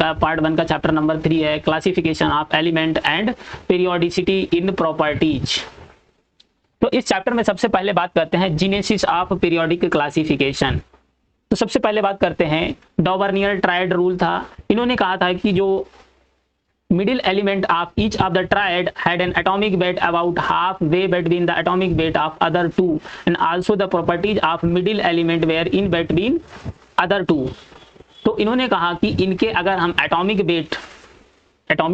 का पार्ट 1 का chapter number 3 है, classification of element and periodicity in properties. तो इस चैप्टर में सबसे पहले बात करते हैं जीनेसिस ऑफ पीरियोडिक क्लासिफिकेशन। तो सबसे पहले बात करते हैं डॉवर्नियर ट्रायड रूल था। इन्होंने कहा था कि जो middle element of each of the triad had an atomic weight about halfway between the atomic weight of other two, and also the properties of middle element were in between other two। तो इन्होंने कहा कि इनके अगर हम atomic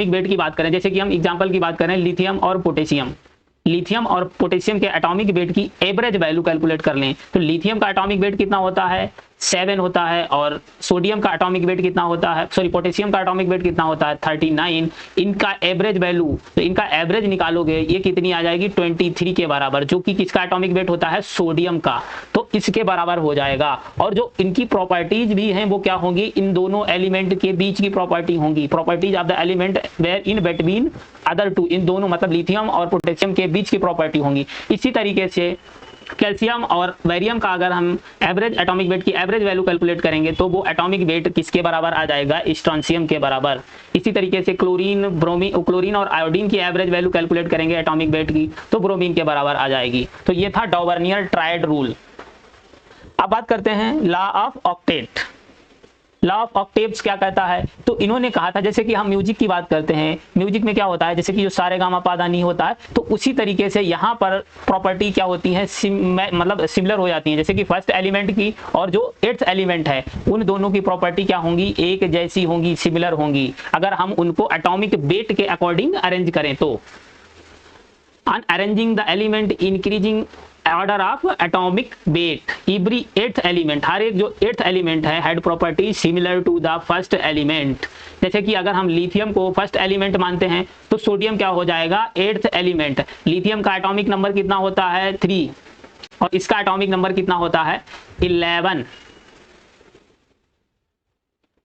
weight की बात करें, जैसे कि हम एग्जांपल की बात करें लिथियम और पोटेशियम के एटॉमिक वेट की एवरेज वैल्यू कैलकुलेट कर लें, तो लिथियम का एटॉमिक वेट कितना होता है 7 होता है, और सोडियम का एटॉमिक वेट कितना होता है, पोटेशियम का एटॉमिक वेट कितना होता है 39। इनका एवरेज वैल्यू, तो इनका एवरेज निकालोगे ये कितनी आ जाएगी 23 के बराबर, जो कि किसका एटॉमिक वेट होता है सोडियम का, तो इसके बराबर हो जाएगा। और जो इनकी प्रॉपर्टीज भी हैं वो क्या होंगी, इन दोनों एलिमेंट के बीच की प्रॉपर्टी होंगी, properties of the element where in between other two, इन दोनों मतलब लिथियम और पोटेशियम के बीच की प्रॉपर्टी होंगी। इसी तरीके से कैल्शियम और बैरियम का अगर हम एवरेज एटॉमिक वेट की एवरेज वैल्यू कैलकुलेट करेंगे तो वो एटॉमिक वेट किसके बराबर आ जाएगा, स्ट्रोंशियम के बराबर। इसी तरीके से क्लोरीन और आयोडीन की एवरेज वैल्यू कैलकुलेट करेंगे एटॉमिक वेट की, तो ब्रोमीन के बराबर आ जाएगी। तो ये था डॉवर्नियर ट्रायड रूल। अब बात करते हैं law of octet. Law of octaves क्या कहता है, तो इन्होंने कहा था जैसे कि हम म्यूजिक की बात करते हैं, म्यूजिक में क्या होता है जैसे कि जो सारे गामा पादा नी होता है, तो उसी तरीके से यहाँ पर प्रॉपर्टी क्या होती है मतलब सिमिलर हो जाती है, जैसे कि फर्स्ट एलिमेंट की और जो 8th एलिमेंट है उन दोनों की प्रॉपर्टी क्या होंगी, एक जैसी होंगी, सिमिलर होंगी, अगर हम उनको एटॉमिक वेट के अकॉर्डिंग अरेंज करें तो। On arranging the element increasing order of atomic weight every 8th element, हर एक जो 8th एलिमेंट है had property similar to the first element. जैसे कि अगर हम लिथियम को फर्स्ट एलिमेंट मानते हैं तो सोडियम क्या हो जाएगा 8th एलिमेंट। लिथियम का एटॉमिक नंबर कितना होता है 3 और इसका एटॉमिक नंबर कितना होता है 11।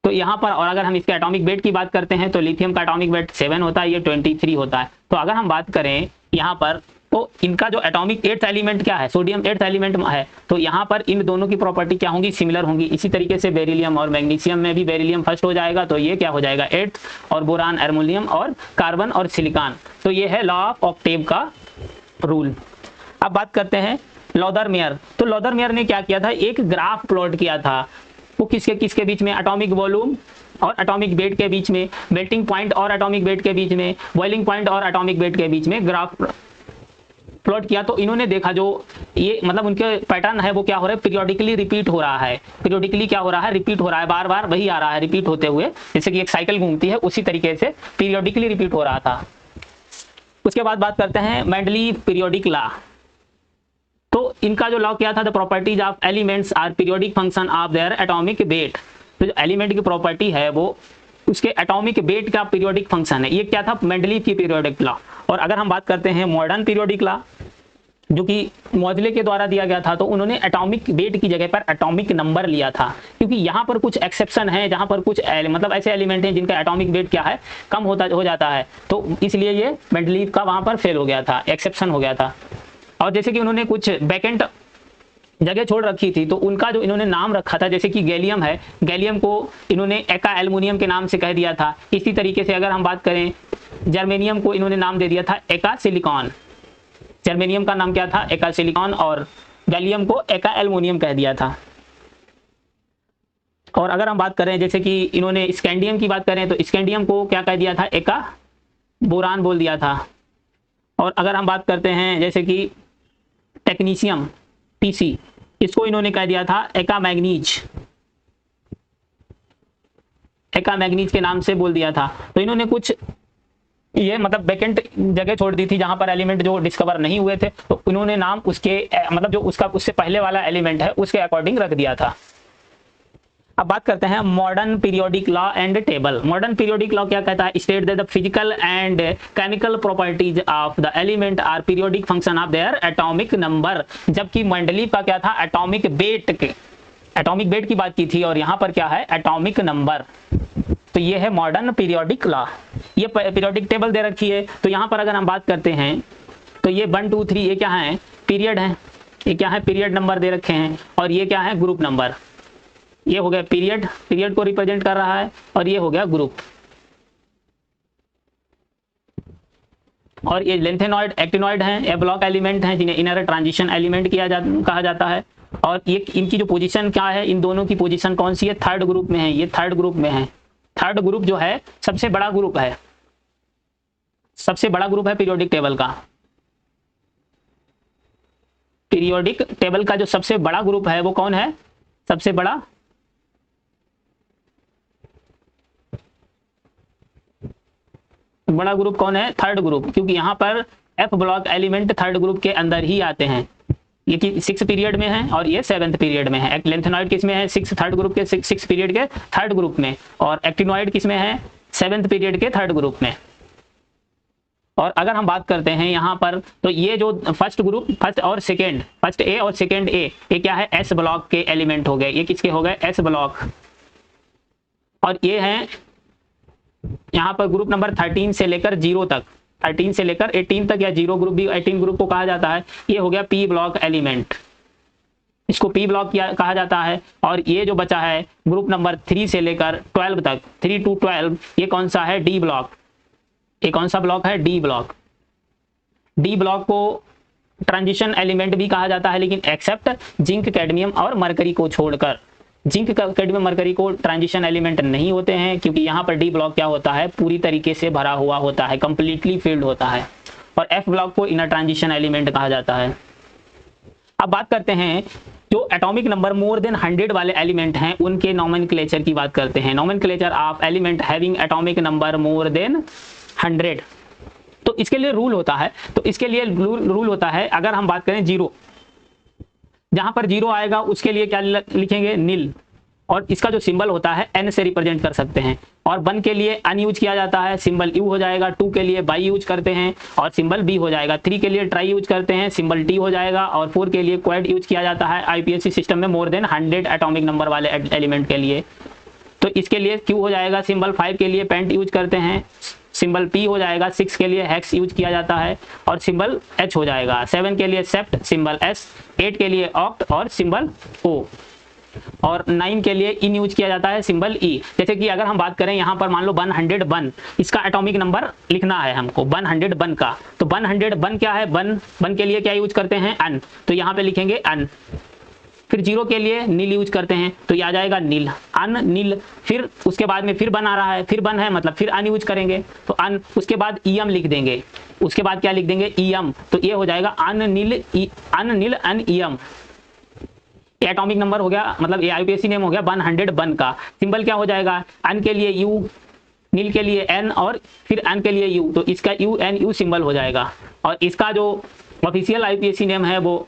तो यहाँ पर, और अगर हम इसके एटॉमिक वेट की बात करते हैं तो लिथियम का एटॉमिक वेट 7 होता है, ये 23 होता है। तो अगर हम बात करें यहाँ पर तो इनका जो एटॉमिक 8th एलिमेंट क्या है, सोडियम 8th एलिमेंट है, तो यहाँ पर इन दोनों की प्रॉपर्टी क्या होंगी, सिमिलर होंगी। इसी तरीके से बेरिलियम और मैग्नीशियम में भी बेरिलियम फर्स्ट हो जाएगा, तो ये क्या हो जाएगा 8th, और बोरान, एल्युमिनियम और कार्बन और सिलिकॉन। तो ये है लॉ ऑफ ऑक्टेव का रूल। अब बात करते हैं लॉदरमेयर। तो लॉदरमेयर ने क्या किया था, एक ग्राफ प्लॉट किया था, वो किसके बीच में, एटॉमिक वॉल्यूम और एटॉमिक वेट के बीच में, मेल्टिंग पॉइंट और एटॉमिक वेट के बीच में, बॉइलिंग पॉइंट और एटॉमिक वेट के बीच में ग्राफ प्लॉट किया। तो इन्होंने देखा जो ये मतलब उनके पैटर्न है वो क्या हो रहा है, पीरियोडिकली रिपीट हो रहा है, पीरियोडिकली क्या हो रहा है, रिपीट हो रहा है, बार बार वही आ रहा है रिपीट होते हुए, जैसे कि एक साइकिल घूमती है उसी तरीके से पीरियोडिकली रिपीट हो रहा था। उसके बाद बात करते हैं मेंडलीव पीरियोडिक लॉ। तो इनका जो लॉ क्या था, the properties of elements are periodic function of their atomic weight. तो जो एलिमेंट की प्रॉपर्टी है वो उसके एटॉमिक वेट का पीरियोडिक फंक्शन है, ये क्या था मेंडलीव की पीरियोडिक लॉ। और अगर हम बात करते हैं मॉडर्न पीरियोडिक लॉ जो कि मोजले के द्वारा दिया गया था, तो उन्होंने एटॉमिक वेट की जगह पर एटॉमिक नंबर लिया था, क्योंकि यहाँ पर कुछ एक्सेप्शन है जहाँ पर कुछ मतलब ऐसे एलिमेंट हैं जिनका एटॉमिक वेट क्या है कम हो जाता है, तो इसलिए ये मेंडलीव का वहाँ पर फेल हो गया था, एक्सेप्शन हो गया था। और जैसे कि उन्होंने कुछ वैकेंट जगह छोड़ रखी थी, तो उनका जो इन्होंने नाम रखा था, जैसे कि गैलियम है, गैलियम को इन्होंने एका एल्युमिनियम के नाम से कह दिया था। इसी तरीके से अगर हम बात करें जर्मेनियम को इन्होंने नाम दे दिया था एका सिलिकॉन, जर्मेनियम का नाम क्या था एका सिलिकॉन, और गैलियम को एका एल्युमिनियम कह दिया था। और अगर हम बात करें जैसे कि इन्होंने स्कैंडियम की बात करें तो स्कैंडियम को क्या कह दिया था, एका बोरान बोल दिया था। और अगर हम बात करते हैं जैसे कि टेक्नीशियम टीसी, इसको इन्होंने कह दिया था एका मैग्नीज, एका मैग्नीज के नाम से बोल दिया था। तो इन्होंने कुछ ये मतलब वैकेंट जगह छोड़ दी थी जहां पर एलिमेंट जो डिस्कवर नहीं हुए थे, तो उन्होंने नाम उसके मतलब जो उसका उससे पहले वाला एलिमेंट है उसके अकॉर्डिंग रख दिया था। अब बात करते हैं modern periodic law and table. Modern periodic law क्या कहता है, state that the physical and chemical properties of the element are periodic function of their atomic number. जबकि मेंडलीव का क्या था, एटॉमिक वेट की बात की थी, और यहाँ पर क्या है एटॉमिक नंबर। तो ये है मॉडर्न पीरियोडिक लॉ। ये पीरियोडिक टेबल दे रखी है, तो यहाँ पर अगर हम बात करते हैं तो ये 1 2 3 ये क्या है पीरियड है, ये क्या है पीरियड नंबर दे रखे हैं, और ये क्या है ग्रुप नंबर। ये हो गया पीरियड, पीरियड को रिप्रेजेंट कर रहा है, और ये हो गया ग्रुप। और ये लेंथेनॉइड एक्टिनॉइड हैं, ये ब्लॉक एलिमेंट हैं जिन्हें इनर ट्रांजिशन एलिमेंट कहा जाता है। और ये इनकी जो पोजीशन क्या है, इन दोनों की पोजीशन कौन सी है, थर्ड ग्रुप में है, ये थर्ड ग्रुप में है। थर्ड ग्रुप जो है सबसे बड़ा ग्रुप है, सबसे बड़ा ग्रुप है पीरियोडिक टेबल का। पीरियोडिक टेबल का जो सबसे बड़ा ग्रुप है वो कौन है, सबसे बड़ा ग्रुप कौन है, थर्ड ग्रुप, क्योंकि यहाँ पर F block element third group के अंदर ही आते हैं। ये कि 6 पीरियड में है और ये 7th पीरियड में है। लेंथेनॉइड किस में है, 6 थर्ड ग्रुप के 6 पीरियड के थर्ड ग्रुप में, और एक्टिनॉइड किस में है, 7th पीरियड के थर्ड ग्रुप में। और अगर हम बात करते हैं यहाँ पर, तो ये जो फर्स्ट ग्रुप, फर्स्ट और सेकेंड, फर्स्ट ए और सेकेंड ए, ये क्या है, एस ब्लॉक के एलिमेंट हो गए। ये किसके हो गए, एस ब्लॉक। और ये हैं यहाँ पर ग्रुप नंबर 13 से लेकर 0 तक, 13 से लेकर 18 तक, या 0 ग्रुप भी 18 ग्रुप को कहा जाता है। ये हो गया पी ब्लॉक एलिमेंट, इसको पी ब्लॉक कहा जाता है। और ये जो बचा है ग्रुप नंबर 3 से लेकर 12 तक, 3 to 12, ये कौन सा है, डी ब्लॉक। ये कौन सा ब्लॉक है, डी ब्लॉक। डी ब्लॉक को ट्रांजिशन एलिमेंट भी कहा जाता है, लेकिन एक्सेप्ट जिंक, कैडमियम और मरकरी को छोड़कर। जिंक, कैडमियम, मरकरी को ट्रांजिशन एलिमेंट नहीं होते हैं, क्योंकि यहाँ पर डी ब्लॉक क्या होता है, पूरी तरीके से भरा हुआ होता है, कंप्लीटली फिल्ड होता है। और एफ ब्लॉक को इनर ट्रांजिशन एलिमेंट कहा जाता है। अब बात करते हैं जो एटॉमिक नंबर मोर देन 100 वाले एलिमेंट हैं, उनके नोमेनक्लेचर की बात करते हैं। Nomenclature of element having atomic number more than 100। तो इसके लिए रूल होता है, तो इसके लिए रूल होता है, अगर हम बात करें 0, जहां पर 0 आएगा उसके लिए क्या लिखेंगे, नील। और इसका जो सिंबल होता है n से रिप्रेजेंट कर सकते हैं। और 1 के लिए अन यूज किया जाता है, सिंबल यू हो जाएगा। 2 के लिए बाई यूज करते हैं और सिंबल बी हो जाएगा। 3 के लिए ट्राई यूज करते हैं, सिंबल टी हो जाएगा। और 4 के लिए क्वाड यूज किया जाता है आईपीएससी सिस्टम में मोर देन 100 एटॉमिक नंबर वाले एलिमेंट के लिए। तो इसके लिए क्यू हो जाएगा सिंबल। 5 के लिए पेंट यूज करते हैं, सिंबल पी हो जाएगा। 6 के लिए हेक्स यूज किया जाता है और सिंबल एच हो जाएगा। 7 के लिए सेप्ट, सिंबल एस। 8 के लिए ऑक्ट और सिंबल ओ। और 9 के लिए इन यूज किया जाता है, सिंबल ई। जैसे कि अगर हम बात करें यहाँ पर मान लो 101, इसका एटॉमिक नंबर लिखना है हमको 101 का। तो 101 क्या है, 1 के लिए क्या यूज करते हैं, अन। तो यहाँ पे लिखेंगे अन। फिर 0 के लिए नील यूज करते हैं, तो ये आ जाएगा नील, अन नील। फिर उसके बाद में फिर बन आ रहा है, फिर बन है मतलब फिर अन यूज करेंगे तो अन। उसके बाद ईएम लिख देंगे, उसके बाद क्या लिख देंगे, ईएम। तो ये हो जाएगा अन नील, अन नील, अन ईएम। एटॉमिक नंबर हो गया, मतलब ये आईपीएससी नेम हो गया 101 का। सिंबल क्या हो जाएगा, अन के लिए यू, नील के लिए एन और फिर एन के लिए यू, तो इसका यू एन यू सिंबल हो जाएगा। और इसका जो ऑफिशियल आईपीएससी नेम है वो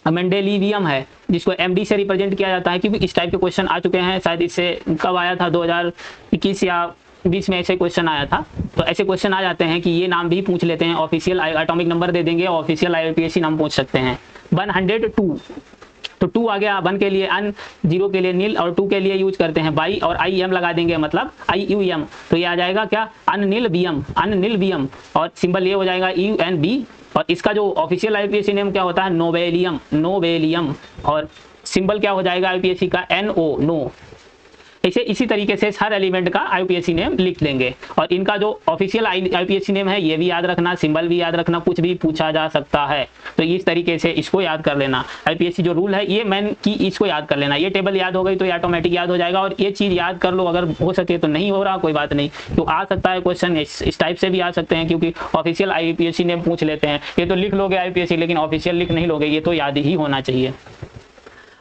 मेंडेलिवियम है, जिसको एमडी से रिप्रेजेंट किया जाता है, क्योंकि इस टाइप के क्वेश्चन आ चुके हैं। शायद इससे कब आया था, 2021 या 20 में ऐसे क्वेश्चन आया था। तो ऐसे क्वेश्चन आ जाते हैं कि ये नाम भी पूछ लेते हैं, ऑफिशियल एटॉमिक नंबर दे देंगे, ऑफिशियल आईपीएससी नाम पूछ सकते हैं। 102, तो 2 आ गया, 1 के लिए अन, 0 के लिए नील और 2 के लिए यूज करते हैं बाई और आई एम लगा देंगे, मतलब आई यू एम। तो ये आ जाएगा क्या, अन नील बीएम, अन नील बीएम। और सिंबल ये हो जाएगा यू एन बी। और इसका जो ऑफिशियल आईपीएससी नेम क्या होता है, नोबेलियम, नोबेलियम। और सिंबल क्या हो जाएगा आईपीएससी का, एन ओ, नो। इसे इसी तरीके से हर एलिमेंट का आईपीएससी नेम लिख लेंगे। और इनका जो ऑफिशियल आईपीएससी नेम है ये भी याद रखना, सिंबल भी याद रखना, कुछ भी पूछा जा सकता है। तो इस तरीके से इसको याद कर लेना। आईपीएससी जो रूल है ये मेन की, इसको याद कर लेना। ये टेबल याद हो गई तो ये ऑटोमेटिक याद हो जाएगा। और ये चीज़ याद कर लो, अगर हो सके तो, नहीं हो रहा कोई बात नहीं, तो आ सकता है क्वेश्चन इस टाइप से भी आ सकते हैं, क्योंकि ऑफिशियल आईपीएससी नेम पूछ लेते हैं। ये तो लिख लोगे आईपीएससी, लेकिन ऑफिशियल लिख नहीं लोगे, ये तो याद ही होना चाहिए।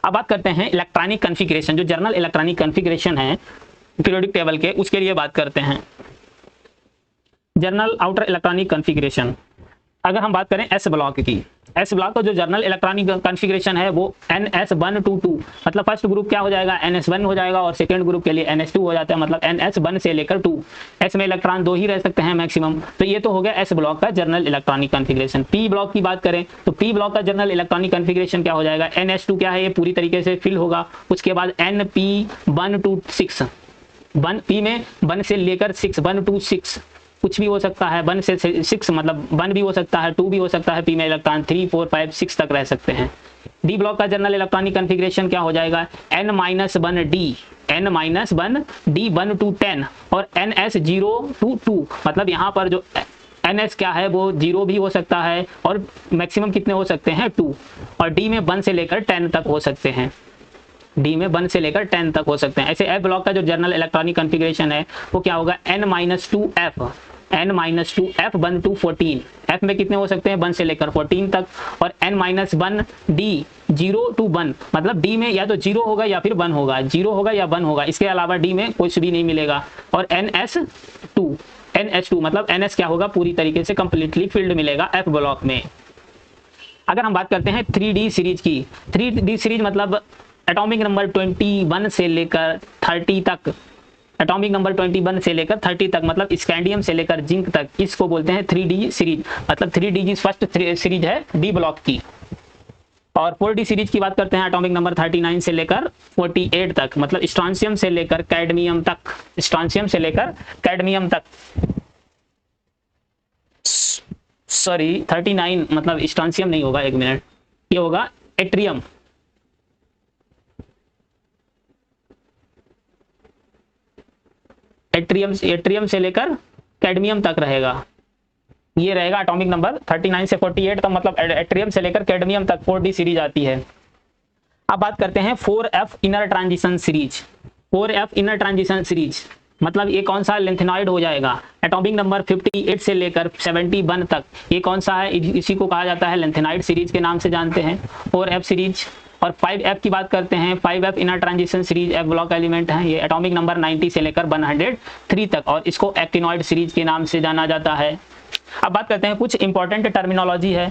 अब बात करते हैं इलेक्ट्रॉनिक कॉन्फ़िगरेशन, जो जर्नल इलेक्ट्रॉनिक कॉन्फ़िगरेशन है पीरियोडिक टेबल के, उसके लिए बात करते हैं। जर्नल आउटर इलेक्ट्रॉनिक कॉन्फ़िगरेशन, अगर हम बात करें एस ब्लॉक की, एस ब्लॉक का जो जर्नल इलेक्ट्रॉनिक कॉन्फ़िगरेशन है वो NS122, मतलब फर्स्ट ग्रुप क्या हो जाएगा, NS1 हो जाएगा। और सेकंड ग्रुप के लिए NS2 हो जाता है, मतलब NS1 से लेकर 2। एस में इलेक्ट्रॉन 2 ही रह सकते हैं मैक्सिमम। तो ये तो हो गया एस ब्लॉक का journal electronic configuration. P block की बात करें तो पी ब्लॉक का जर्नल इलेक्ट्रॉनिक कॉन्फ़िगरेशन क्या हो जाएगा, NS2 क्या है, ये पूरी तरीके से फिल होगा। उसके बाद NP1 to 6, 1 पी में 1 से लेकर 6, 1 to 6, कुछ भी हो सकता है, 1 से 6 मतलब 1 भी हो सकता है, 2 भी हो सकता है, p में इलेक्ट्रॉन 3, 4, 5, 6 तक रह सकते हैं। डी ब्लॉक का जनरल इलेक्ट्रॉनिक कॉन्फ़िगरेशन क्या हो जाएगा, n-1d, n-1d 1 to 10 और ns 0 to 2, मतलब यहाँ पर जो ns क्या है वो 0 भी हो सकता है और मैक्सिमम कितने हो सकते हैं 2, और d में 1 से लेकर 10 तक हो सकते हैं, डी में 1 से लेकर 10 तक हो सकते हैं। ऐसे एफ ब्लॉक का जो जनरल इलेक्ट्रॉनिक कॉन्फ़िगरेशन है वो क्या होगा, n-2f, n-2f 1 to 14, f में कितने हो सकते हैं 1 से लेकर 14 तक, और n-1d 0 to 1, मतलब d में या तो 0 होगा या फिर 1 होगा, 0 होगा या 1 होगा, इसके अलावा d में कुछ भी नहीं मिलेगा। और ns2 मतलब ns क्या होगा, पूरी तरीके से कंप्लीटली फिल्ड मिलेगा f ब्लॉक में। अगर हम बात करते हैं 3D सीरीज की, 3D सीरीज मतलब एटॉमिक नंबर 21 से लेकर 30 तक, एटॉमिक नंबर 21 से लेकर 30 तक, मतलब स्कैंडियम से लेकर जिंक तक, इसको बोलते हैं 3D सीरीज। मतलब 3D फर्स्ट सीरीज है डी ब्लॉक की। और 4D सीरीज की बात करते हैं, एटॉमिक नंबर 39 से लेकर 48 तक, मतलब स्ट्रॉन्शियम से लेकर कैडमियम तक, स्ट्रॉन्शियम से लेकर कैडमियम तक, सॉरी 39 मतलब स्ट्रॉन्शियम नहीं होगा, 1 मिनट, ये होगा एट्रियम, एट्रियम से लेकर कैडमियम तक रहेगा, ये रहेगा एटॉमिक नंबर 39 से 48 तक, मतलब एट्रियम से लेकर कैडमियम तक 4D सीरीज आती है। अब बात करते हैं 4F inner transition series. 4F inner transition series मतलब ये कौन सा लेंथेनॉइड हो जाएगा, एटॉमिक नंबर 58 से लेकर 71 तक, ये कौन सा है, इसी को कहा जाता है लेंथेनॉइड सीरीज के नाम से जानते हैं 4F सीरीज। और 5F की बात करते हैं, 5F inner transition series F block element है, ये एटॉमिक नंबर 90 से लेकर 103 तक, और इसको एक्टिनॉइड सीरीज के नाम से जाना जाता है। अब बात करते हैं, कुछ इंपॉर्टेंट टर्मिनोलॉजी है।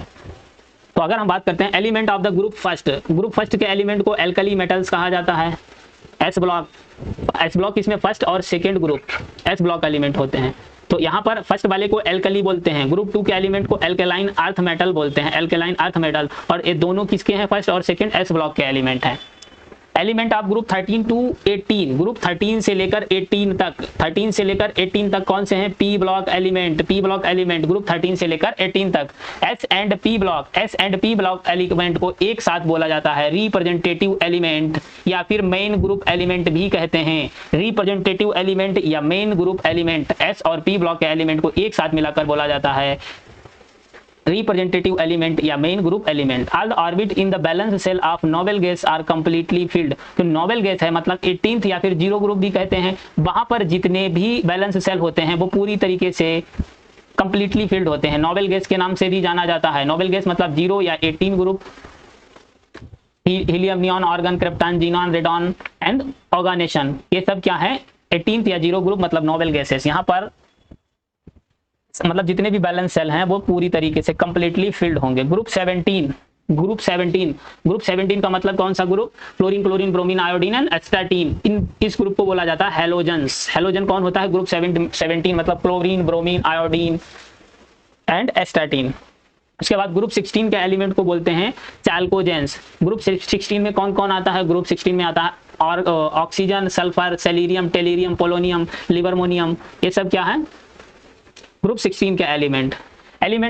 तो अगर हम बात करते हैं element of the group first के एलिमेंट को एल्कली मेटल्स कहा जाता है। एस ब्लॉक इसमें फर्स्ट और second group S block element होते हैं। तो यहाँ पर फर्स्ट वाले को एल्कली बोलते हैं, ग्रुप 2 के एलिमेंट को एल्केलाइन अर्थ मेटल बोलते हैं, एल्केलाइन अर्थ मेटल, और ये दोनों किसके हैं, फर्स्ट और सेकेंड एस ब्लॉक के एलिमेंट हैं। Element of group 13 to 18, group 13 से लेकर 18 तक, 13 से लेकर 18 तक कौन से हैं, पी ब्लॉक एलिमेंट ग्रुप 13 से लेकर 18 तक। S and P block element को एक साथ बोला जाता है रिप्रेजेंटेटिव एलिमेंट या फिर मेन ग्रुप एलिमेंट भी कहते हैं। रिप्रेजेंटेटिव एलिमेंट या मेन ग्रुप एलिमेंट, एस और पी ब्लॉक के एलिमेंट को एक साथ मिलाकर बोला जाता है रिप्रेजेंटेटिव एलिमेंट या main group element. All orbit in the valence shell of noble gas are completely filled. तो नोबेल गैस है मतलब 18th या फिर 0 ग्रुप भी कहते हैं, वहां पर जितने भी बैलेंस सेल होते हैं वो पूरी तरीके से कंप्लीटली फिल्ड होते हैं, नोबेल गैस के नाम से भी जाना जाता है। नोबेल गैस मतलब 0 या 18 group, helium, neon, argon, krypton, xenon, radon and oganesson, ये सब क्या है 18th या 0 ग्रुप मतलब नोबेल गैसेस। यहाँ पर मतलब जितने भी बैलेंस सेल हैं वो पूरी तरीके से कंप्लीटली फिल्ड होंगे। ग्रुप 17 का मतलब कौन सा group, fluorine, bromine, iodine and astatine, इस ग्रुप को बोला जाता है हैलोजेंस। हैलोजन कौन होता है, ग्रुप 17 मतलब chlorine, bromine, iodine and astatine. उसके बाद ग्रुप 16 के एलिमेंट को बोलते हैं चैल्कोजेंस। ग्रुप 16 में कौन कौन आता है, ग्रुप 16 में आता है और ऑक्सीजन, सल्फर, सेलेरियम, टेलेरियम, पोलोनियम, लिबरमोनियम, ये सब क्या है ग्रुप 16 के एलिमेंट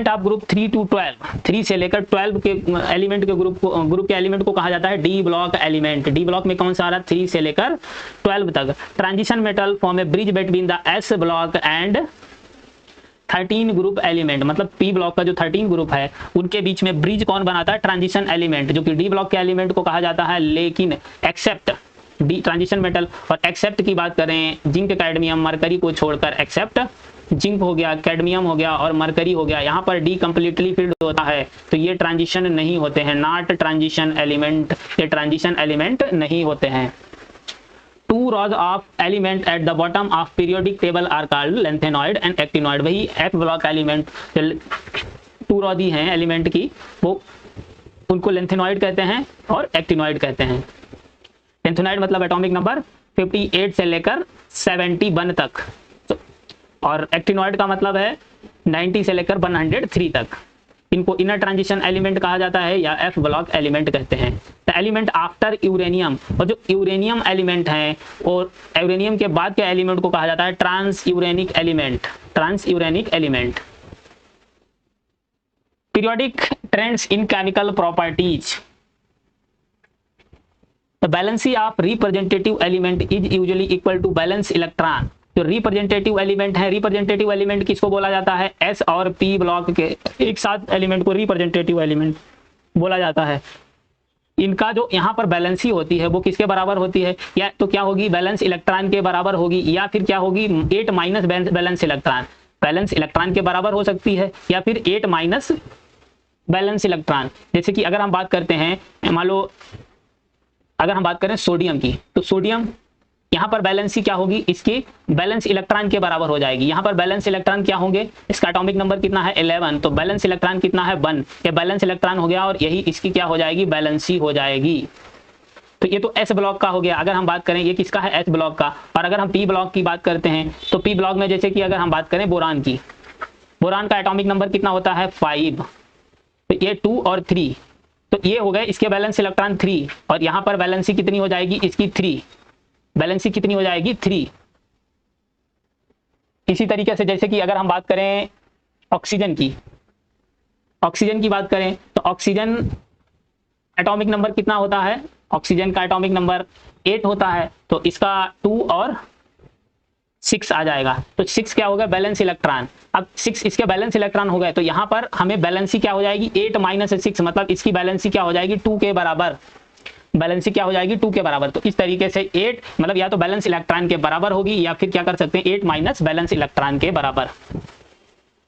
ऑफ ग्रुप 3 to 12, 3 से लेकर 12 के एलिमेंट के ग्रुप के एलिमेंट को कहा जाता है D block element. D block में कौन सा आ रहा है, 3 से लेकर 12 तक। Transition metal form A bridge between the S block and 13 group element, मतलब पी ब्लॉक का जो 13 ग्रुप है उनके बीच में ब्रिज कौन बनाता है, ट्रांजिशन एलिमेंट, जो कि डी ब्लॉक के एलिमेंट को कहा जाता है। लेकिन एक्सेप्ट डी ट्रांजिशन मेटल और एक्सेप्ट की बात करें, जिंक, कैडमियम, मरकरी को छोड़कर, एक्सेप्ट जिंक हो गया, कैडमियम हो गया और मरकरी हो गया, यहाँ पर डी कंप्लीटली फिल्ड होता है, तो ये ट्रांजिशन नहीं होते हैं, नॉट ट्रांजिशन एलिमेंट, ये ट्रांजिशन एलिमेंट नहीं होते हैं। 2 rows of element at the bottom of periodic table are called lanthanoid and actinoid. वही एफ ब्लॉक एलिमेंट 2 rows दी हैं एलिमेंट की, वो उनको लेंथेनॉइड कहते हैं और एक्टिनॉइड कहते हैं। लेंथेनॉइड मतलब एटॉमिक नंबर 58 से लेकर 71 तक, और एक्टिनॉइड का मतलब है 90 से लेकर 103 तक। इनको इनर ट्रांजिशन एलिमेंट कहा जाता है या एफ ब्लॉक एलिमेंट कहते हैं। द एलिमेंट आफ्टर यूरेनियम, और जो यूरेनियम एलिमेंट है और यूरेनियम के बाद के एलिमेंट को कहा जाता है transuranic element, transuranic element. Periodic trends in chemical properties, the valency of representative element is usually equal to valence electron. जो रिप्रेजेंटेटिव एलिमेंट है, रिप्रेजेंटेटिव एलिमेंट किसको बोला जाता है, एस और पी ब्लॉक के एक साथ एलिमेंट को रिप्रेजेंटेटिव एलिमेंट बोला जाता है। इनका जो यहाँ पर बैलेंसी होती है वो किसके बराबर होती है, या तो क्या होगी, बैलेंस इलेक्ट्रॉन के बराबर होगी, या फिर क्या होगी 8 minus balance electron. Balance electron के बराबर हो सकती है या फिर 8 माइनस बैलेंस इलेक्ट्रॉन। जैसे कि अगर हम बात करते हैं, मान लो अगर हम बात करें सोडियम की, तो सोडियम यहाँ पर बैलेंसी क्या होगी, इसकी बैलेंस इलेक्ट्रॉन के बराबर हो जाएगी। यहाँ पर बैलेंस इलेक्ट्रॉन क्या होंगे, इसका एटॉमिक नंबर कितना है 11, तो बैलेंस इलेक्ट्रॉन कितना है 1, ये बैलेंस इलेक्ट्रॉन हो गया और यही इसकी क्या हो जाएगी, बैलेंसी हो जाएगी। तो ये तो एस ब्लॉक का हो गया। अगर हम बात करें ये किसका है, एस ब्लॉक का। और अगर हम पी ब्लॉक की बात करते हैं तो पी ब्लॉक में जैसे कि अगर हम बात करें बोरान की, बोरान का एटॉमिक नंबर कितना होता है 5, तो ये 2 और 3, तो ये हो गए इसके बैलेंस इलेक्ट्रॉन 3, और यहाँ पर बैलेंसी कितनी हो जाएगी इसकी 3, बैलेंसी कितनी हो जाएगी 3। इसी तरीके से जैसे कि अगर हम बात करें ऑक्सीजन की, ऑक्सीजन की बात करें तो ऑक्सीजन एटॉमिक नंबर कितना होता है, ऑक्सीजन का एटॉमिक नंबर 8 होता है, तो इसका 2 और 6 आ जाएगा, तो 6 क्या होगा, बैलेंस इलेक्ट्रॉन। अब 6 इसके बैलेंस इलेक्ट्रॉन हो गए, तो यहाँ पर हमें बैलेंसी क्या हो जाएगी 8 माइनस 6, मतलब इसकी बैलेंसी क्या हो जाएगी 2 के बराबर, बैलेंसी क्या हो जाएगी 2 के बराबर। तो इस तरीके से 8 मतलब या तो बैलेंस इलेक्ट्रॉन के बराबर होगी या फिर क्या कर सकते हैं 8 माइनस बैलेंस इलेक्ट्रॉन के बराबर।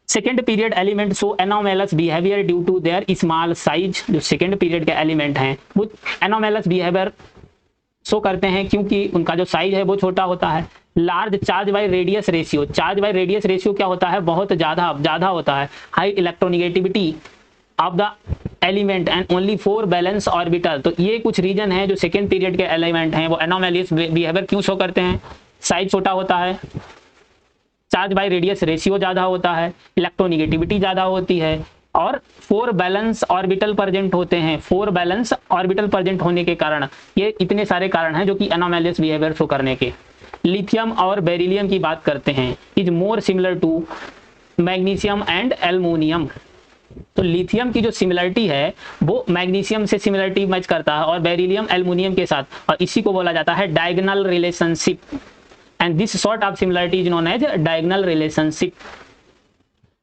Second period element show anomalous behaviour due to their small size. जो सेकेंड पीरियड के एलिमेंट हैं वो एनोमेलस बिहेवियर शो करते हैं क्योंकि उनका जो साइज है वो छोटा होता है। Large charge by radius ratio, charge by radius ratio क्या होता है, बहुत ज्यादा होता है। High electronegativity of the element and only 4 balance orbital. तो ये कुछ रीजन है जो सेकेंड पीरियड के एलिमेंट हैं वो एनोमेलियस बिहेवियर क्यों शो करते हैं, साइज छोटा होता है, चार्ज बाय रेडियस रेशियो ज्यादा होता है, इलेक्ट्रोनिगेटिविटी ज्यादा होती है, और 4 बैलेंस ऑर्बिटल प्रेजेंट होते हैं। 4 बैलेंस ऑर्बिटल प्रेजेंट होने के कारण ये इतने सारे कारण हैं जो कि एनोमेलियस बिहेवियर शो करने के। लिथियम और बेरिलियम की बात करते हैं, is more similar to magnesium and aluminium. तो लिथियम की जो सिमिलरिटी है वो मैग्नीशियम से सिमिलरिटी मैच करता है और बेरिलियम एल्युमिनियम के साथ, और इसी को बोला जाता है diagonal relationship, and this sort of similarity is known as diagonal relationship.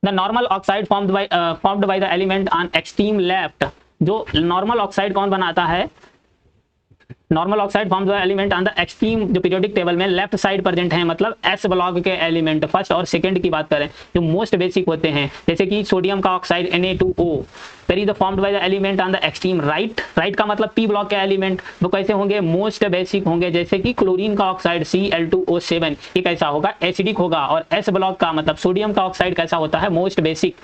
The normal oxide formed by the element on extreme left. जो नॉर्मल ऑक्साइड कौन बनाता है, normal oxide formed by element on the extreme, जो periodic table में left side present है, मतलब S block के element first और सेकंड की बात करें जो मोस्ट बेसिक होते हैं, जैसे कि सोडियम का oxide Na2O, where is formed by the element on the extreme right. Right का मतलब पी ब्लॉक के एलिमेंट वो कैसे होंगे, मोस्ट बेसिक होंगे, जैसे कि क्लोरीन का ऑक्साइड Cl2O7, ये कैसा होगा, एसिडिक होगा। और एस ब्लॉक का मतलब सोडियम का ऑक्साइड कैसा होता है, most basic.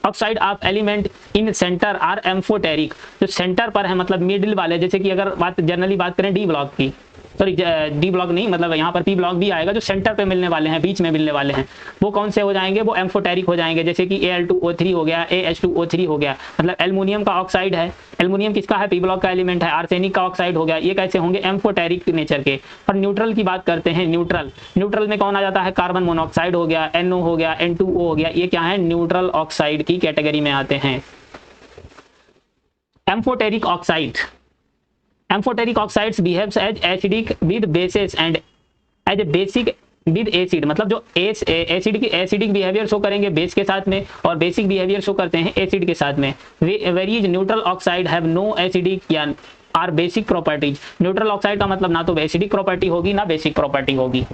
Oxide of element in centre are amphoteric, जो सेंटर पर है मतलब मिडिल वाले, जैसे कि अगर बात जनरली बात करें डी ब्लॉक की, सॉरी डी ब्लॉक नहीं, मतलब यहाँ पर पी ब्लॉक भी आएगा, जो सेंटर पे मिलने वाले हैं, बीच में मिलने वाले हैं, वो कौन से हो जाएंगे, वो एम्फोटेरिक हो जाएंगे, जैसे कि Al2O3 हो गया, AH2O3 हो गया, मतलब एल्युमिनियम का ऑक्साइड है, एल्युमिनियम किसका है, पी ब्लॉक का एलिमेंट है। आर्सेनिक का ऑक्साइड हो गया, ये कैसे होंगे, एम्फोटेरिक नेचर के। और न्यूट्रल की बात करते हैं, न्यूट्रल, न्यूट्रल में कौन आ जाता है, कार्बन मोनोऑक्साइड हो गया, NO हो गया, N2O हो गया, ये क्या है, न्यूट्रल ऑक्साइड की कैटेगरी में आते हैं। Amphoteric oxide, amphoteric oxides behaves as acidic with bases and as a basic with acid, मतलब जो एसिड की एसिडिक बिहेवियर शो करेंगे बेस के साथ में, और बेसिक बिहेवियर शो करते हैं एसिड के साथ में। Whereas neutral oxide have no acidic या or basic properties. Neutral oxide का मतलब ना तो एसिडिक प्रॉपर्टी होगी ना बेसिक प्रॉपर्टी होगी।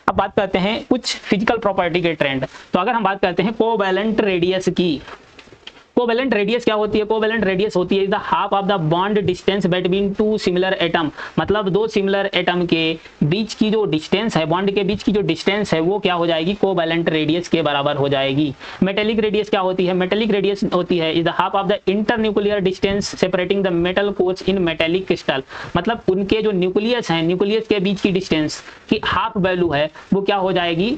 अब बात करते हैं कुछ फिजिकल प्रॉपर्टी के ट्रेंड। तो अगर हम बात करते हैं कोवैलेंट रेडियस की, कोवैलेंट रेडियस क्या होती है, कोवैलेंट रेडियस होती है the half of the bond distance between 2 similar atom, मतलब 2 सिमिलर एटम के बीच की जो डिस्टेंस है, बॉन्ड के बीच की जो डिस्टेंस है वो क्या हो जाएगी, कोवैलेंट रेडियस के बराबर हो जाएगी। मेटेलिक रेडियस क्या होती है, मेटेलिक रेडियस होती है is the half of the internuclear distance separating the metal course in metallic crystal, मतलब उनके जो न्यूक्लियस है, न्यूक्लियस के बीच की डिस्टेंस की हाफ वैल्यू है वो क्या हो जाएगी,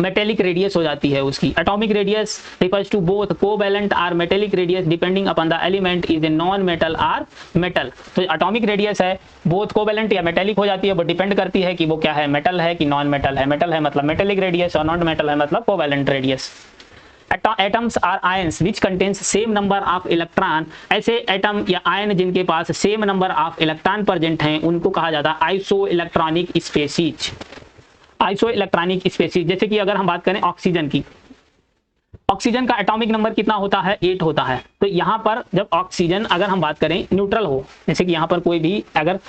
मेटेलिक रेडियस हो जाती है उसकी। Atomic radius refers to both covalent और metallic radius depending upon the element is a non metal or metal. तो एटॉमिक रेडियस है बोथ कोवेलेंट या मेटेलिक हो जाती है, वो डिपेंड करती है कि वो क्या है, मेटल है कि नॉन मेटल है। मेटल है मतलब मेटेलिक रेडियस और नॉन मेटल है मतलब covalent radius. Atoms are ions which contains same number of electron। ऐसे एटम या आयन जिनके पास same number of electron present हैं उनको कहा जाता है isoelectronic species. Isoelectronic species जैसे कि अगर हम बात करें ऑक्सीजन की, ऑक्सीजन का एटॉमिक नंबर कितना होता है, 8 होता है। तो यहाँ पर जब ऑक्सीजन अगर हम बात करें न्यूट्रल हो, जैसे कि यहाँ पर कोई भी अगर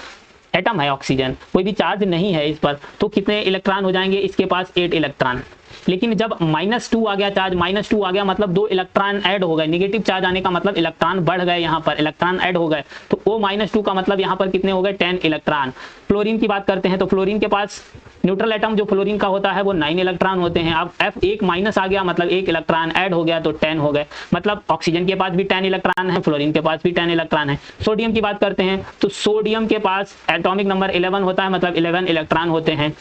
एटम है ऑक्सीजन, कोई भी चार्ज नहीं है इस पर, तो कितने इलेक्ट्रॉन हो जाएंगे, इसके पास 8 इलेक्ट्रॉन। लेकिन जब -2 आ गया चार्ज, -2 आ गया मतलब 2 इलेक्ट्रॉन ऐड हो गए, नेगेटिव चार्ज आने का मतलब इलेक्ट्रॉन बढ़ गए, यहाँ पर इलेक्ट्रॉन ऐड हो गए, तो वो -2 का मतलब यहाँ पर कितने हो गए, 10 इलेक्ट्रॉन। फ्लोरीन की बात करते हैं तो फ्लोरीन के पास न्यूट्रल एटम जो फ्लोरीन का होता है वो 9 इलेक्ट्रॉन होते हैं। अब F1 माइनस आ गया मतलब 1 इलेक्ट्रॉन ऐड हो गया तो 10 हो गए, मतलब ऑक्सीजन के पास भी 10 इलेक्ट्रॉन है, फ्लोरीन के पास भी 10 इलेक्ट्रॉन है। सोडियम की बात करते हैं तो सोडियम के पास एटॉमिक नंबर 11 होता है, मतलब 11 इलेक्ट्रॉन होते हैं।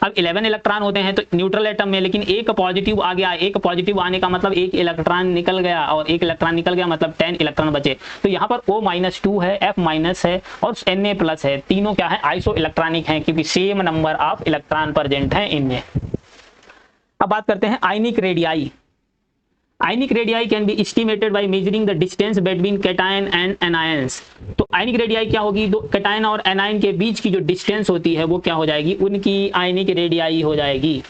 अब 11 इलेक्ट्रॉन होते हैं तो न्यूट्रल एटम में, लेकिन एक पॉजिटिव आ गया, एक पॉजिटिव आने का मतलब एक इलेक्ट्रॉन निकल गया, और एक इलेक्ट्रॉन निकल गया मतलब 10 इलेक्ट्रॉन बचे। तो यहाँ पर O-2 है, F- है और Na+ है, तीनों क्या है, आइसो इलेक्ट्रॉनिक हैं क्योंकि same number of electron present हैं इनमें। अब बात करते हैं ionic radii. Ionic radii can be estimated by measuring the distance between cation and anions. तो आयनिक रेडियाई क्या होगी, दो कैटायन और एनायन के बीच की जो डिस्टेंस होती है वो क्या हो जाएगी, उनकी आयनिक रेडियाई हो जाएगी।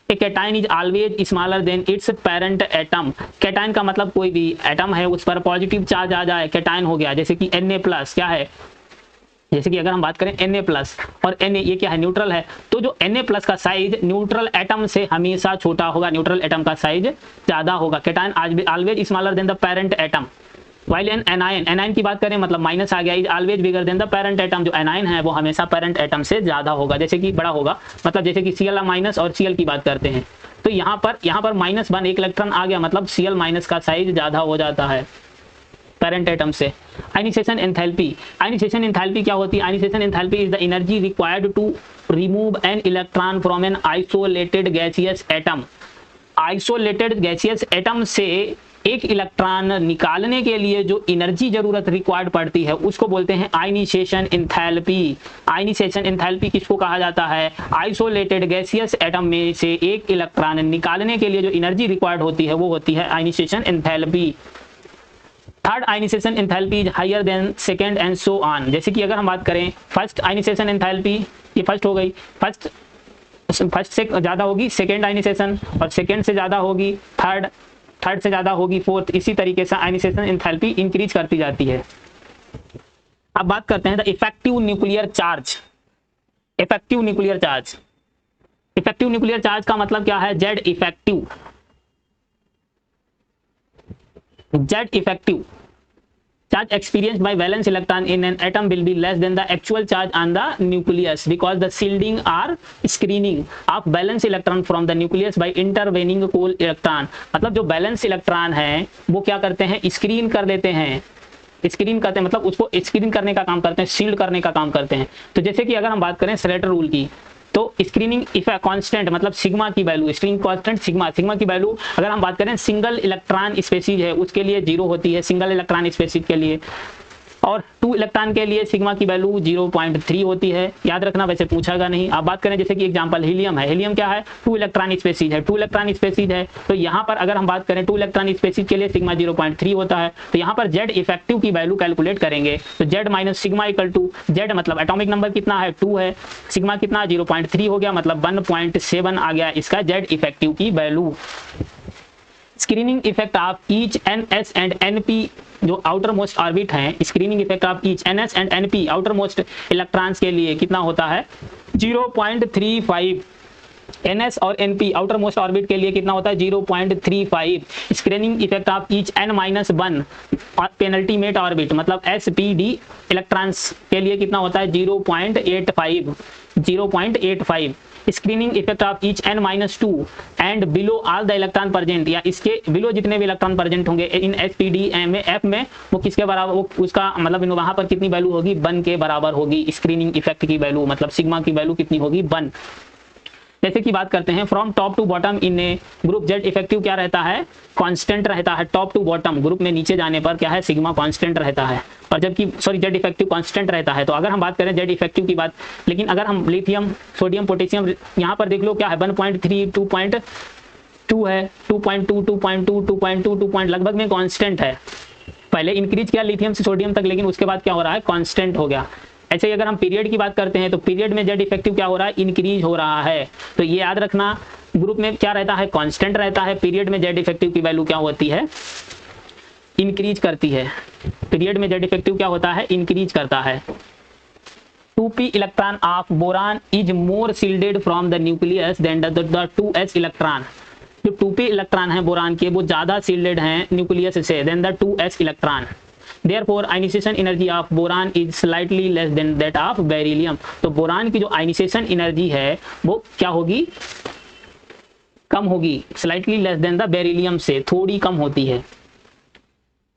A cation is always smaller than its parent atom. Cation का मतलब कोई भी एटम है उस पर पॉजिटिव चार्ज आ जाए, कैटायन हो गया। जैसे कि Na+ क्या है, जैसे कि अगर हम बात करें Na+ और Na ये क्या है, न्यूट्रल है, तो जो Na+ का साइज न्यूट्रल एटम से हमेशा छोटा होगा, न्यूट्रल एटम का साइज ज्यादा होगा। Cation always smaller than the parent atom. While an anion की बात करें मतलब माइनस आ गया, is always bigger than the parent atom. जो एनायन है वो हमेशा पेरेंट एटम से ज्यादा होगा, जैसे कि बड़ा होगा, मतलब जैसे कि Cl- और Cl की बात करते हैं तो यहाँ पर -1 एक इलेक्ट्रॉन आ गया मतलब Cl- का साइज ज्यादा हो जाता है पेरेंट एटम से। आयनाइजेशन एंथैल्पी, आयनाइजेशन एंथैल्पी क्या होती है, ionization enthalpy is the energy required to remove an electron from an isolated gaseous atom. Isolated gaseous atom से एक इलेक्ट्रॉन निकालने के लिए जो एनर्जी जरूरत रिक्वायर्ड पड़ती है उसको बोलते हैं आयनाइजेशन एंथैल्पी। आयनाइजेशन एंथैल्पी किसको कहा जाता है, आइसोलेटेड गैसियस एटम में से एक इलेक्ट्रॉन निकालने के लिए जो एनर्जी रिक्वायर्ड होती है वो होती है ionization enthalpy. Third ionization enthalpy is higher than second and so on. जैसे कि अगर हम बात करें फर्स्ट आयनाइजेशन एंथैल्पी, ये फर्स्ट हो गई, फर्स्ट से ज़्यादा होगी सेकंड आयनाइजेशन, और सेकंड से ज़्यादा होगी थर्ड, थर्ड से ज़्यादा होगी फोर्थ। इसी तरीके से आयनाइजेशन एंथैल्पी इंक्रीज करती जाती है। अब बात करते हैं the effective nuclear charge. Effective nuclear charge, effective nuclear charge का मतलब क्या है, Z effective. Z effective charge experienced by valence electron in an atom will be less than the actual charge on the nucleus because the shielding or screening of valence electron from the nucleus by intervening cold electron। मतलब जो valence electron है वो क्या करते हैं, screen कर देते हैं, स्क्रीन करते हैं मतलब उसको स्क्रीन करने का काम करते हैं, शील्ड करने का काम करते हैं। तो जैसे कि अगर हम बात करें श्रेटर रूल की, तो स्क्रीनिंग इफेक्ट कांस्टेंट मतलब सिग्मा की वैल्यू, स्क्रीनिंग कांस्टेंट सिग्मा की वैल्यू अगर हम बात करें सिंगल इलेक्ट्रॉन स्पेसीज है उसके लिए 0 होती है, सिंगल इलेक्ट्रॉन स्पेसीज के लिए, और 2 इलेक्ट्रॉन के लिए सिग्मा की वैल्यू 0.3 होती है। याद रखना, वैसे पूछागा नहीं। आप बात करें जैसे कि एग्जांपल हीलियम है, हीलियम क्या है, 2 इलेक्ट्रॉन स्पेसीज है, 2 इलेक्ट्रॉन स्पेसीज है, तो यहाँ पर अगर हम बात करें 2 इलेक्ट्रॉन स्पेसीज के लिए सिग्मा 0.3 होता है। तो यहाँ पर Z इफेक्टिव की वैल्यू कैलकुलेट करेंगे तो Z minus sigma equal to Z, मतलब एटॉमिक नंबर कितना है 2 है, सिग्मा कितना 0.3 हो गया मतलब 1.7 आ गया इसका Z इफेक्टिव की value. Screening effect of each NS and NP जो आउटर मोस्ट ऑर्बिट हैं, screening effect of each NS and NP outer most electrons के लिए कितना होता है 0.35। NS और NP आउटर मोस्ट ऑर्बिट के लिए कितना होता है 0.35। Screening effect of each N-1 penultimate orbit मतलब SPD इलेक्ट्रॉन्स के लिए कितना होता है 0.85। Screening effect of each N-2 and below all the electron present, या इसके बिलो जितने भी इलेक्ट्रॉन प्रेजेंट होंगे इन SPD में F में, वो किसके बराबर, वो उसका मतलब वहां पर कितनी वैल्यू होगी 1 के बराबर होगी। स्क्रीनिंग इफेक्ट की वैल्यू मतलब सिग्मा की वैल्यू कितनी होगी 1। जैसे कि बात करते हैं from top to bottom in a group Z effective क्या रहता है, कांस्टेंट रहता है। टॉप टू बॉटम ग्रुप में नीचे जाने पर क्या है, सिग्मा कांस्टेंट रहता है, और जबकि सॉरी जेड इफेक्टिव कांस्टेंट रहता है। तो अगर हम बात करें जेड इफेक्टिव की बात, लेकिन अगर हम लिथियम सोडियम पोटेशियम यहाँ पर देख लो क्या है 1.3 2.2 है, 2.2 2.2 2.2 2 लगभग में कांस्टेंट है। पहले इंक्रीज किया लिथियम से सोडियम तक, लेकिन उसके बाद क्या हो रहा है, कांस्टेंट हो गया। ऐसे ही अगर हम पीरियड की बात करते हैं तो पीरियड में जेड इफेक्टिव क्या हो रहा है, इंक्रीज हो रहा है। तो ये याद रखना, ग्रुप में क्या रहता है, कांस्टेंट रहता है, पीरियड में जेड इफेक्टिव की वैल्यू क्या होती है, इंक्रीज करती है। पीरियड में जेड इफेक्टिव क्या होता है, इंक्रीज करता है। 2p electron of boron is more shielded from the nucleus than the 2s electron. जो 2p इलेक्ट्रॉन है बोरान के वो ज्यादा शिल्डेड हैं न्यूक्लियस से than the 2s electron. Therefore, ionization energy of boron is slightly less than that of beryllium। तो boron की जो आयनाइजेशन एनर्जी है वो क्या होगी, कम होगी, slightly less than the beryllium से थोड़ी कम होती है।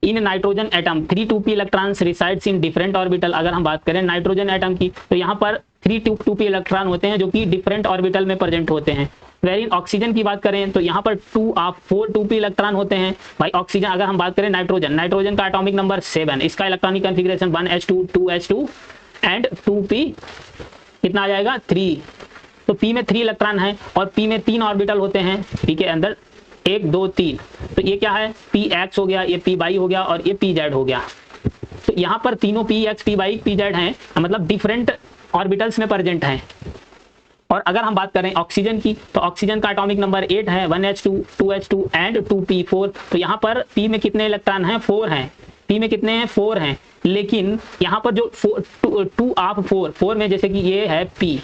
In nitrogen atom 3 2p electrons resides in different orbital. अगर हम बात करें नाइट्रोजन एटम की तो यहाँ पर 3 2p इलेक्ट्रॉन होते हैं जो कि डिफरेंट ऑर्बिटल में प्रेजेंट होते हैं। वेरिन ऑक्सीजन की बात करें तो यहाँ पर 2 ऑफ 4 2p इलेक्ट्रॉन होते हैं। भाई ऑक्सीजन, अगर हम बात करें नाइट्रोजन का एटॉमिक नंबर 7, इसका electronic configuration 1s2 2s2 and 2p कितना आ जाएगा 3। तो p में 3 इलेक्ट्रॉन है और p में 3 ऑर्बिटल होते हैं, p के अंदर 1 2 3। तो ये क्या है, px हो गया, ये py हो गया और ये pz हो गया। तो यहाँ पर तीनों px py pz हैं, मतलब डिफरेंट ऑर्बिटल्स में प्रेजेंट हैं। और अगर हम बात करें ऑक्सीजन की तो ऑक्सीजन का एटॉमिक नंबर 8 है, 1s2 2s2 एंड 2p4। तो यहाँ पर p में कितने इलेक्ट्रॉन हैं, 4 हैं। p में कितने हैं, 4 हैं। लेकिन यहाँ पर जो 2 ऑफ 4 में जैसे कि ये है p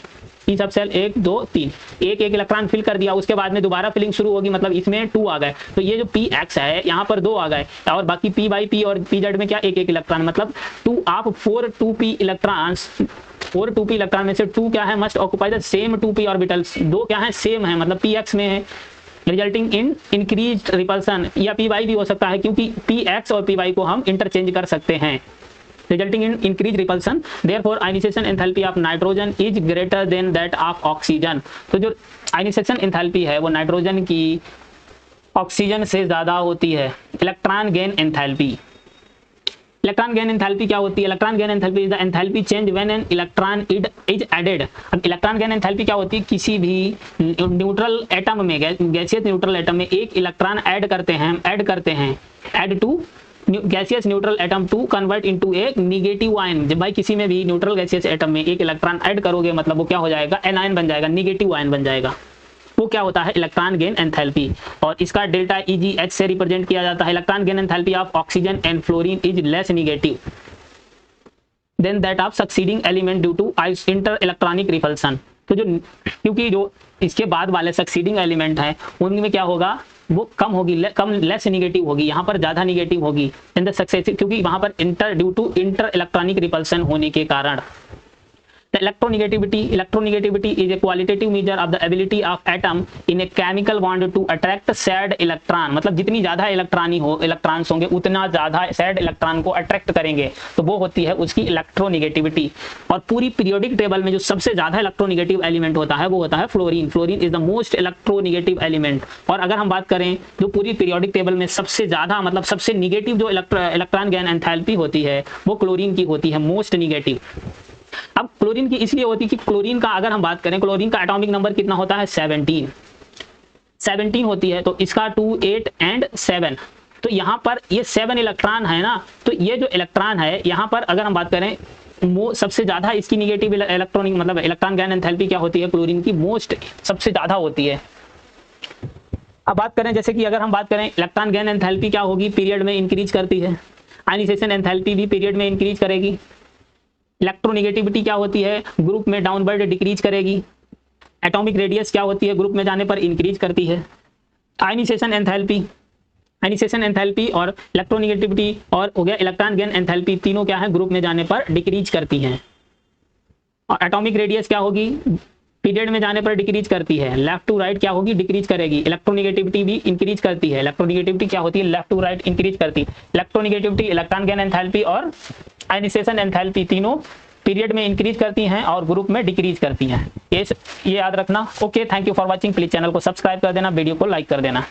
सब सेल 1 2 3 एक इलेक्ट्रॉन फिल कर दिया, उसके बाद में दोबारा फिलिंग शुरू होगी, मतलब इसमें 2 आ गए। तो ये जो px है यहाँ पर 2 आ गए, और बाकी p बाई p और pz में क्या एक इलेक्ट्रॉन, मतलब 2 of 4 2p electrons, 4 2p electron में से 2 क्या है, must occupy the same 2p orbitals. 2 क्या है, सेम है, मतलब px में है, रिजल्टिंग इन इंक्रीज्ड रिपल्सन, या py भी हो सकता है क्योंकि px और py को हम इंटरचेंज कर सकते हैं। resulting in increased repulsion, therefore ionization enthalpy of nitrogen is greater than that of oxygen। तो जो ionization enthalpy है वो नाइट्रोजन की ऑक्सीजन से ज़्यादा होती है। Electron gain enthalpy, electron gain enthalpy क्या होती है, electron gain enthalpy is the enthalpy change when an electron is added. अब इलेक्ट्रॉन गेन एंथैल्पी क्या होती है, किसी भी न्यूट्रल एटम में, गैसियस न्यूट्रल एटम में एक इलेक्ट्रॉन ऐड करते हैं add to gaseous neutral atom to convert into a negative ion. जब भाई किसी में भी न्यूट्रल गैसियस एटम में एक इलेक्ट्रॉन ऐड करोगे, मतलब वो क्या हो जाएगा, एनायन बन जाएगा, नेगेटिव आयन बन जाएगा। वो क्या होता है, इलेक्ट्रॉन गेन एंथैल्पी, और इसका डेल्टा EgH से रिप्रेजेंट किया जाता है। Electron gain enthalpy of oxygen and fluorine is less negative than that of succeeding element due to inter electronic repulsion. तो जो क्योंकि जो इसके बाद वाले सक्सीडिंग एलिमेंट हैं उनमें क्या होगा, वो कम होगी, लेस नेगेटिव होगी, यहाँ पर ज़्यादा नेगेटिव होगी इन द सक्सेसिव, क्योंकि वहाँ पर due to inter electronic repulsion होने के कारण। Electronegativity is a qualitative measure of the ability of atom in a chemical bond to attract sad electron। मतलब जितनी ज्यादा इलेक्ट्रॉन्स होंगे उतना ज्यादा सैड इलेक्ट्रॉन को अट्रैक्ट करेंगे, तो वो होती है उसकी इलेक्ट्रोनेगेटिविटी। और पूरी पीरियोडिक टेबल में जो सबसे ज्यादा इलेक्ट्रोनेगेटिव एलिमेंट होता है वो होता है fluorine. Fluorine is the most electronegative element. और अगर हम बात करें जो पूरी पीरियोडिक टेबल में सबसे ज्यादा, मतलब सबसे निगेटिव जो इलेक्ट्रॉन गेन एंथैल्पी होती है वो क्लोरीन की होती है, मोस्ट निगेटिव। अब क्लोरीन की इसलिए होती है कि क्लोरीन का अगर हम बात करें, क्लोरीन का एटॉमिक नंबर कितना होता है, 17 होती है। तो इसका 2 8 एंड 7, तो यहाँ पर ये 7 इलेक्ट्रॉन है ना, तो ये जो इलेक्ट्रॉन है यहाँ पर अगर हम बात करें वो सबसे ज्यादा इसकी निगेटिव इलेक्ट्रॉनिक मतलब इलेक्ट्रॉन गेन एंथैल्पी क्या होती है, क्लोरीन की मोस्ट सबसे ज्यादा होती है। अब बात करें जैसे कि अगर हम बात करें इलेक्ट्रॉन गेन एंथैल्पी क्या होगी, पीरियड में इंक्रीज करती है। आयनाइजेशन एंथैल्पी भी पीरियड में इंक्रीज करेगी। इलेक्ट्रोनेगेटिविटी क्या होती है, ग्रुप में डाउनवर्ड डिक्रीज करेगी। एटॉमिक रेडियस क्या होती है, ग्रुप में जाने पर इंक्रीज करती है। आयनाइजेशन एंथैल्पी और इलेक्ट्रोनेगेटिविटी और हो गया इलेक्ट्रॉन गेन एंथैल्पी, तीनों क्या है, ग्रुप में जाने पर डिक्रीज करती हैं। और एटॉमिक रेडियस क्या होगी, पीरियड में जाने पर डिक्रीज करती है। लेफ्ट टू राइट क्या होगी, डिक्रीज करेगी। इलेक्ट्रोनेगेटिविटी भी इंक्रीज करती है। इलेक्ट्रोनेगेटिविटी क्या होती है, लेफ्ट टू राइट इंक्रीज करती है। इलेक्ट्रोनेगेटिविटी, इलेक्ट्रॉन गेन एंथैल्पी और आयनाइजेशन एंथैल्पी तीनों पीरियड में इंक्रीज करती हैं और ग्रुप में डिक्रीज करती हैं। ये याद रखना। Okay, thank you for watching. Please channel को सब्सक्राइब कर देना, वीडियो को लाइक कर देना।